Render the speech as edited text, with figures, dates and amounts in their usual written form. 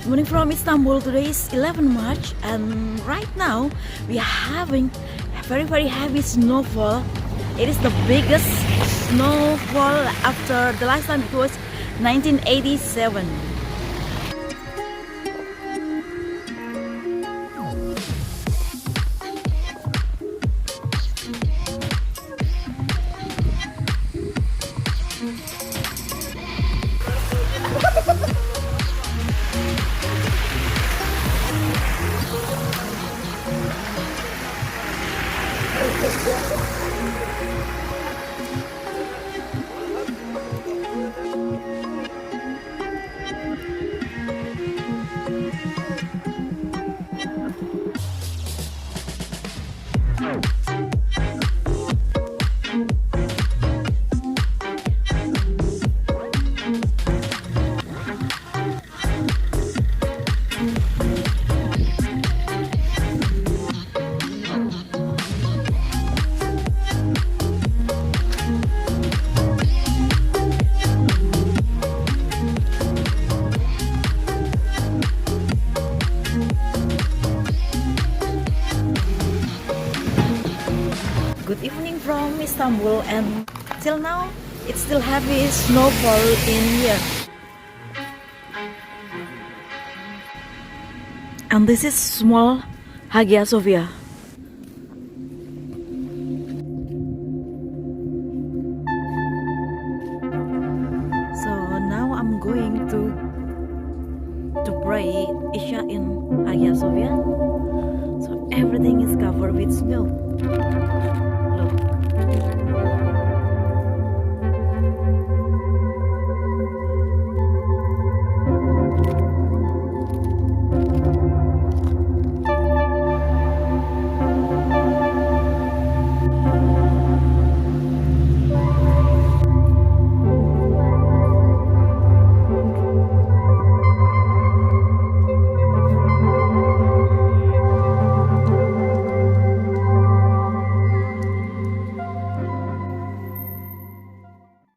Morning from Istanbul. Today is 11 March and right now we are having a very heavy snowfall. It is the biggest snowfall after the last time it was 1987. Good evening from Istanbul, and till now it's still heavy snowfall in here. And this is small Hagia Sophia. So now I'm going to pray Isha in Hagia Sophia. So everything is covered with snow. Look.